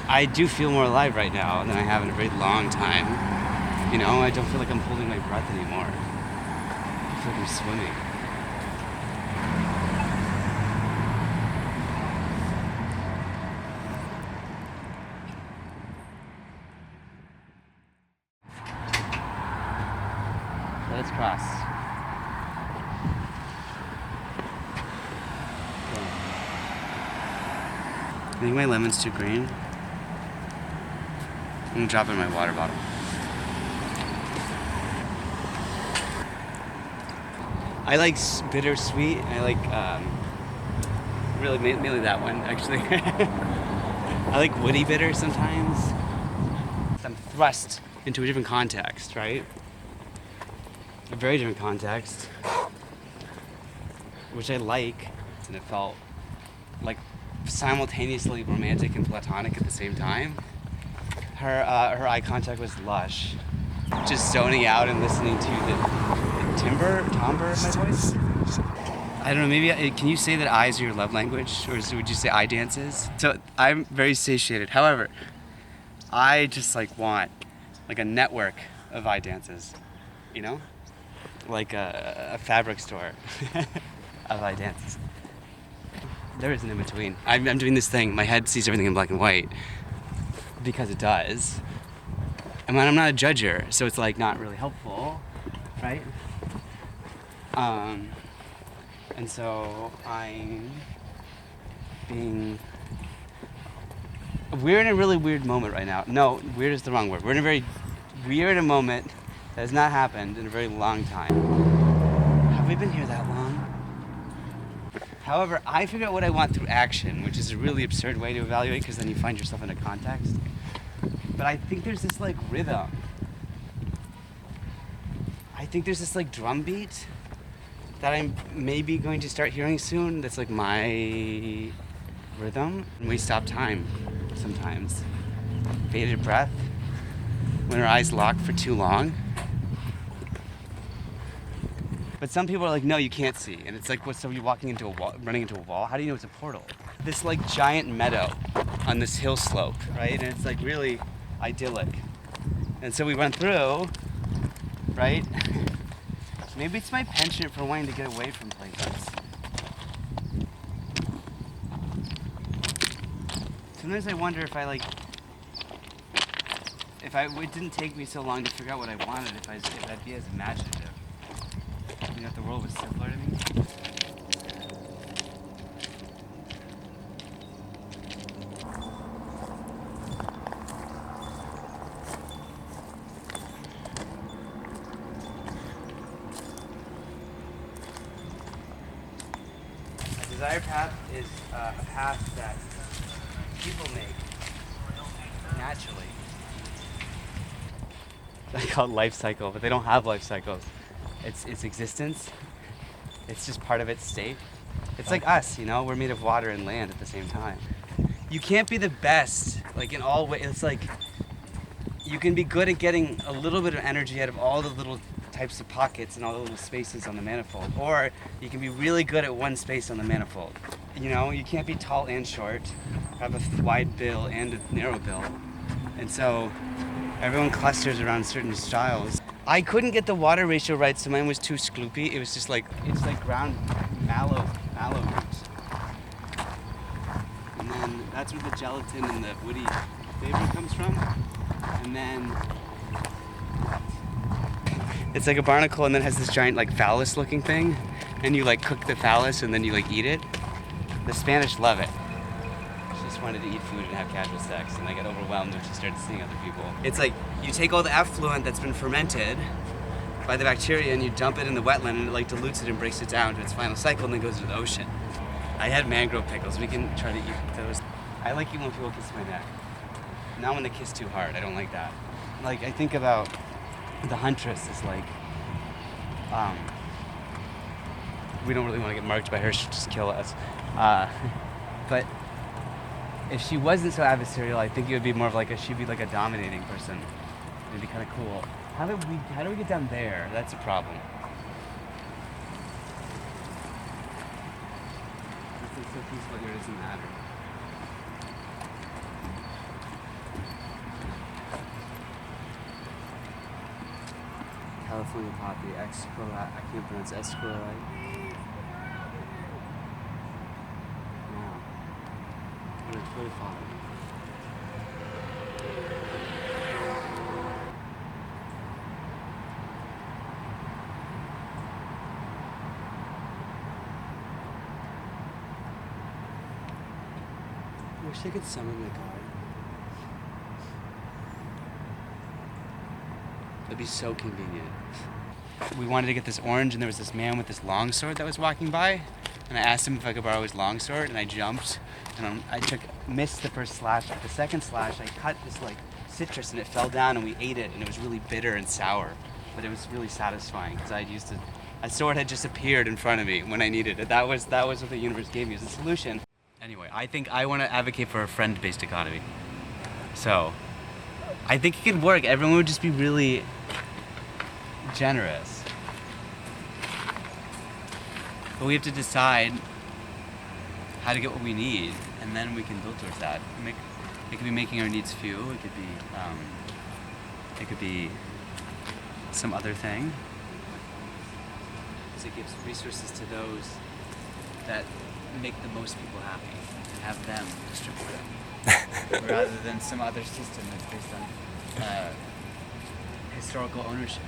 I do feel more alive right now than I have in a very long time. You know, I don't feel like I'm holding my breath anymore. I feel like I'm swimming. Let's cross. I think my lemon's too green. I'm gonna drop it in my water bottle. I like bittersweet. I like really mainly that one actually. I like woody bitter sometimes. I'm thrust into a different context, right? A very different context, which I like, and it felt like simultaneously romantic and platonic at the same time. Her eye contact was lush. Just zoning out and listening to the timbre of my voice. I don't know, maybe, can you say that eyes are your love language? Or would you say eye dances? So I'm very satiated. However, I just like want like a network of eye dances, you know? Like a fabric store of eye dances. There isn't in between. I'm doing this thing, my head sees everything in black and white because it does. And I'm not a judger, so it's like not really helpful, right? And so I'm being... We're in a really weird moment right now. No, weird is the wrong word. We're in a very weird moment that has not happened in a very long time. Have we been here that long? However, I figure out what I want through action, which is a really absurd way to evaluate because then you find yourself in a context. But I think there's this like rhythm. I think there's this like drum beat that I'm maybe going to start hearing soon that's like my rhythm. And we stop time sometimes. Bated breath. When our eyes lock for too long. But some people are like, no, you can't see. And it's like, what, so you're walking into a wall, running into a wall? How do you know it's a portal? This like giant meadow on this hill slope, right? And it's like really idyllic. And so we run through, right? Maybe it's my penchant for wanting to get away from places. Sometimes I wonder if it didn't take me so long to figure out what I wanted, if I'd be as imaginative. You know, if the world was simpler to me. A desire path is a path that people make naturally. I call it life cycle, but they don't have life cycles. It's existence. It's just part of its state. It's like us, you know, we're made of water and land at the same time. You can't be the best, like in all ways. It's like you can be good at getting a little bit of energy out of all the little types of pockets and all the little spaces on the manifold, or you can be really good at one space on the manifold. You know, you can't be tall and short, have a wide bill and a narrow bill, and so everyone clusters around certain styles. I couldn't get the water ratio right, so mine was too skloopy. It was just like, it's like ground mallow roots. And then that's where the gelatin and the woody flavor comes from. And then it's like a barnacle and then has this giant like phallus looking thing. And you like cook the phallus and then you like eat it. The Spanish love it. She just wanted to eat food and have casual sex, and I got overwhelmed when she started seeing other people. It's like you take all the effluent that's been fermented by the bacteria and you dump it in the wetland and it like dilutes it and breaks it down to its final cycle and then goes into the ocean. I had mangrove pickles. We can try to eat those. I like it when people kiss my neck. Not when they kiss too hard. I don't like that. Like, I think about the huntress as like, we don't really want to get marked by her. She'll just kill us. But if she wasn't so adversarial, I think it would be more of like she'd be like a dominating person. It'd be kind of cool. How do we get down there? That's a problem. This is so peaceful here, it doesn't matter. definitely a copy. I can't pronounce Esquilate. Wow. What a father. I wish I could summon the card. It'd be so convenient. We wanted to get this orange, and there was this man with this longsword that was walking by, and I asked him if I could borrow his longsword, and I jumped, and missed the first slash. At the second slash, I cut this like citrus, and it fell down, and we ate it, and it was really bitter and sour, but it was really satisfying because a sword had just appeared in front of me when I needed it. That was what the universe gave me as a solution. Anyway, I think I want to advocate for a friend-based economy. So, I think it could work. Everyone would just be really generous. But we have to decide how to get what we need, and then we can build towards that. It could be making our needs few. It could be some other thing. Because it gives resources to those that make the most people happy and have them distribute them rather than some other system that's based on historical ownership.